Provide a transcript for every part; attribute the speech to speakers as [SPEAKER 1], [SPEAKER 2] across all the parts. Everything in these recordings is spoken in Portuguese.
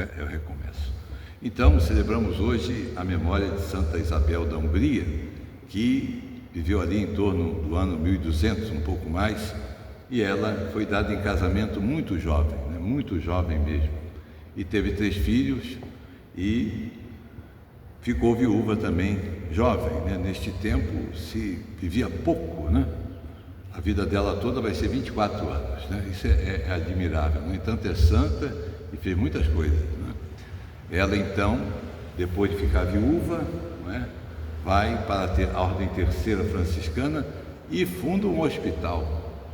[SPEAKER 1] é o recomeço. Então, celebramos hoje a memória de Santa Isabel da Hungria, que viveu ali em torno do ano 1200, um pouco mais, e ela foi dada em casamento muito jovem, né? Muito jovem mesmo, e teve 3 filhos e ficou viúva também jovem, né? Neste tempo se vivia pouco, né? A vida dela toda vai ser 24 anos, né? Isso é admirável. No entanto, é santa e fez muitas coisas, né? Ela então, depois de ficar viúva, não é? Vai para a Ordem Terceira Franciscana e funda um hospital,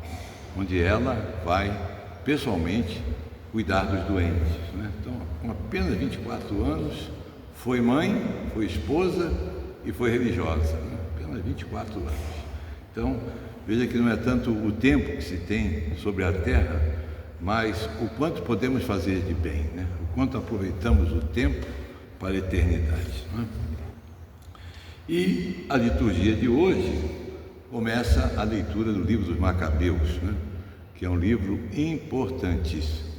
[SPEAKER 1] onde ela vai pessoalmente cuidar dos doentes, né? Então, com apenas 24 anos, foi mãe, foi esposa e foi religiosa, né? Apenas 24 anos. Então, veja que não é tanto o tempo que se tem sobre a terra, mas o quanto podemos fazer de bem, né? O quanto aproveitamos o tempo para a eternidade, né? E a liturgia de hoje começa a leitura do livro dos Macabeus, né? Que é um livro importantíssimo.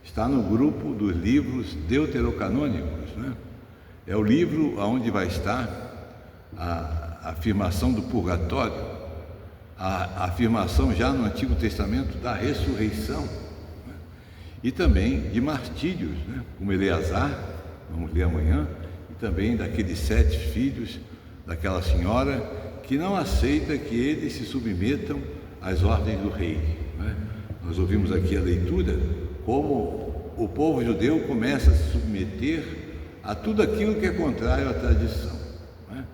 [SPEAKER 1] Está no grupo dos livros deuterocanônicos, né? É o livro onde vai estar a afirmação do purgatório, a afirmação já no Antigo Testamento da ressurreição, né? E também de martírios, né? Como Eleazar, vamos ler amanhã, e também daqueles 7 filhos daquela senhora que não aceita que eles se submetam às ordens do rei, né? Nós ouvimos aqui a leitura como o povo judeu começa a se submeter a tudo aquilo que é contrário à tradição, né?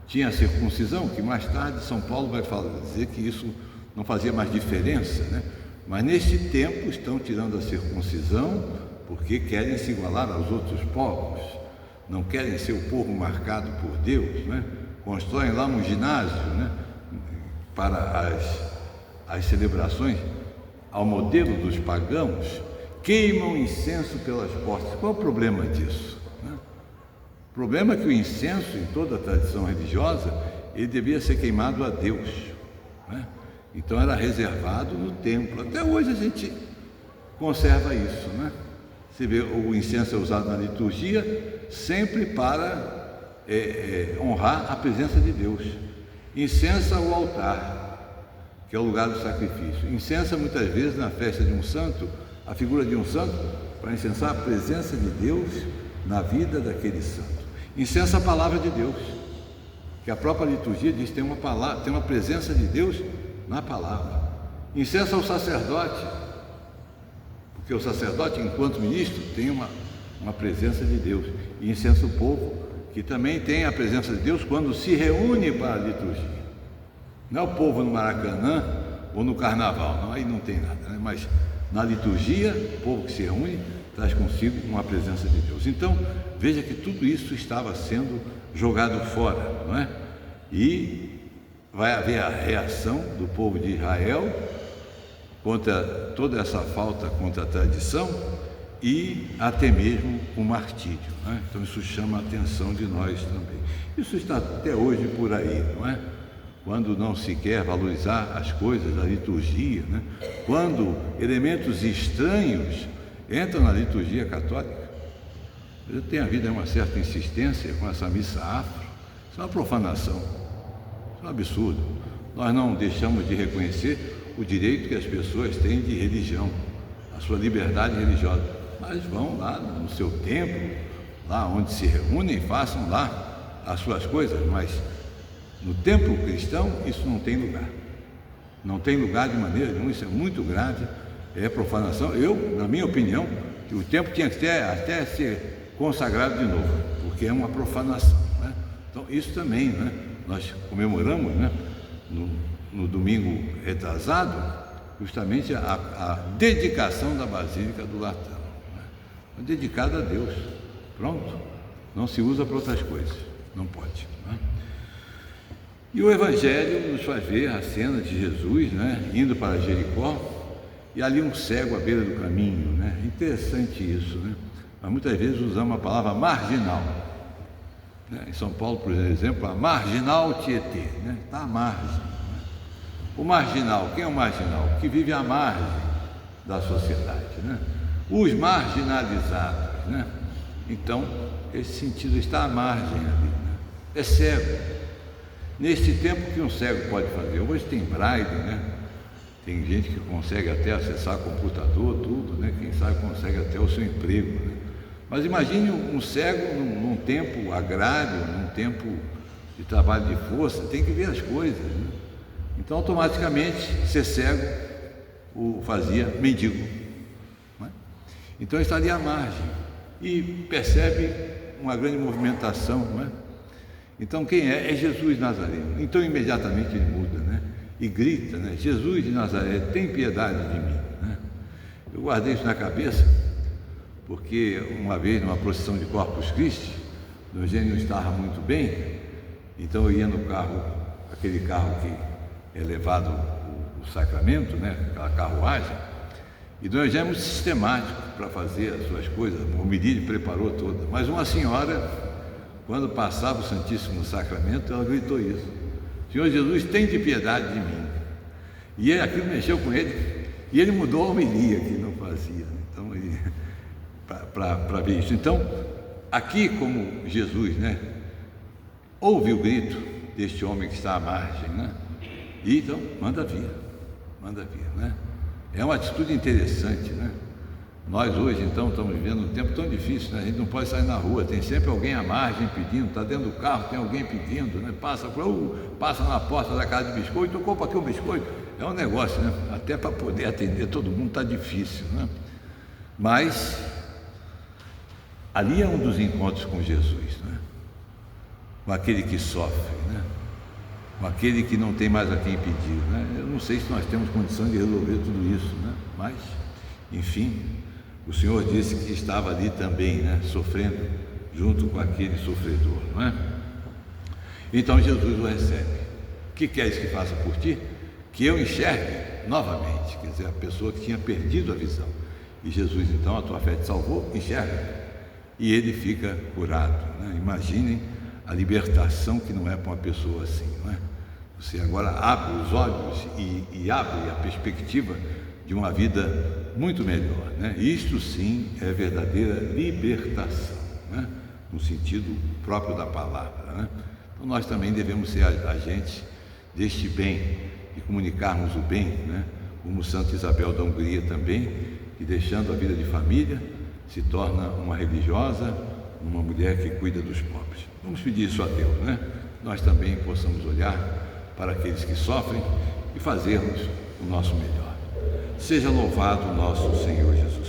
[SPEAKER 1] Tinha a circuncisão, que mais tarde São Paulo vai dizer que isso não fazia mais diferença, né? Mas neste tempo estão tirando a circuncisão porque querem se igualar aos outros povos, não querem ser o povo marcado por Deus, né? Constroem lá um ginásio, né? Para as celebrações ao modelo dos pagãos, queimam incenso pelas portas. Qual é o problema disso, né? O problema é que o incenso, em toda a tradição religiosa, ele devia ser queimado a Deus, né? Então era reservado no templo. Até hoje a gente conserva isso, né? Você vê, o incenso é usado na liturgia sempre para honrar a presença de Deus. Incensa o altar, que é o lugar do sacrifício. Incensa muitas vezes na festa de um santo, a figura de um santo, para incensar a presença de Deus na vida daquele santo. Incensa a palavra de Deus, que a própria liturgia diz que tem uma presença de Deus na palavra. Incensa o sacerdote, porque o sacerdote, enquanto ministro, tem uma presença de Deus. E incensa o povo, que também tem a presença de Deus quando se reúne para a liturgia. Não é o povo no Maracanã ou no Carnaval, não, aí não tem nada, né? Mas na liturgia, o povo que se reúne traz consigo uma presença de Deus. Então, veja que tudo isso estava sendo jogado fora, não é? E vai haver a reação do povo de Israel contra toda essa falta contra a tradição e até mesmo o martírio, né? Então isso chama a atenção de nós também. Isso está até hoje por aí, não é? Quando não se quer valorizar as coisas da liturgia, né? Quando elementos estranhos entram na liturgia católica. Tem havido uma certa insistência com essa missa afro. Isso é uma profanação, isso é um absurdo. Nós não deixamos de reconhecer o direito que as pessoas têm de religião, a sua liberdade religiosa, mas vão lá no seu templo, lá onde se reúnem, façam lá as suas coisas, mas no templo cristão isso não tem lugar. Não tem lugar de maneira nenhuma, isso é muito grave, é profanação. Eu, na minha opinião, que o templo tinha que até ser consagrado de novo, porque é uma profanação, né? Então isso também, né? Nós comemoramos, né? No domingo retrasado, justamente a dedicação da Basílica do Latão, né? Dedicada a Deus, pronto, não se usa para outras coisas, não pode, né? E o Evangelho nos faz ver a cena de Jesus, né, indo para Jericó, e ali um cego à beira do caminho, né? Interessante isso, né? Mas muitas vezes usamos a palavra marginal, né? Em São Paulo, por exemplo, a marginal Tietê, né? Está à margem, né? O marginal, quem é o marginal? Que vive à margem da sociedade, né? Os marginalizados, né? Então, esse sentido está à margem ali, né? É cego. Neste tempo, que um cego pode fazer? Hoje tem braille, né? Tem gente que consegue até acessar computador, tudo, né? Quem sabe consegue até o seu emprego, né? Mas imagine um cego num tempo agrário, num tempo de trabalho de força, tem que ver as coisas, né? Então, automaticamente, ser cego o fazia mendigo, né? Então, estaria à margem e percebe uma grande movimentação, não é? Então, quem é? É Jesus Nazareno. Então, imediatamente ele muda, né? E grita, né? Jesus de Nazaré, tem piedade de mim, né? Eu guardei isso na cabeça, porque uma vez numa procissão de Corpus Christi, o Eugênio estava muito bem, então eu ia no carro, aquele carro que é levado o sacramento, né? Aquela carruagem, e Dom Eugênio é muito sistemático para fazer as suas coisas, o homilia preparou toda, mas uma senhora, quando passava o Santíssimo Sacramento, ela gritou isso: Senhor Jesus, tem de piedade de mim. E aquilo mexeu com ele, e ele mudou a homilia que não fazia, então, para ver isso. Então, aqui como Jesus, né, ouve o grito deste homem que está à margem, né, e então manda vir, né? É uma atitude interessante, né? Nós hoje, então, estamos vivendo um tempo tão difícil, né? A gente não pode sair na rua, tem sempre alguém à margem pedindo, está dentro do carro, tem alguém pedindo, né? Passa na porta da casa de biscoito, compra aqui um biscoito. É um negócio, né? Até para poder atender todo mundo está difícil, né? Mas ali é um dos encontros com Jesus, né? Com aquele que sofre, né? Com aquele que não tem mais a quem pedir, né? Eu não sei se nós temos condição de resolver tudo isso, né? Mas, enfim, o Senhor disse que estava ali também, né? Sofrendo junto com aquele sofredor, não é? Então Jesus o recebe. O que queres que faça por ti? Que eu enxergue novamente, quer dizer, a pessoa que tinha perdido a visão. E Jesus, então, a tua fé te salvou, enxerga. E ele fica curado, né? Imaginem a libertação que não é para uma pessoa assim, não é? Você agora abre os olhos e abre a perspectiva de uma vida muito melhor, né? Isto sim é verdadeira libertação, né? No sentido próprio da palavra, né? Então nós também devemos ser agentes deste bem e comunicarmos o bem, né? Como Santa Isabel da Hungria também, que deixando a vida de família se torna uma religiosa, uma mulher que cuida dos pobres. Vamos pedir isso a Deus, né? Nós também possamos olhar para aqueles que sofrem e fazermos o nosso melhor. Seja louvado o nosso Senhor Jesus.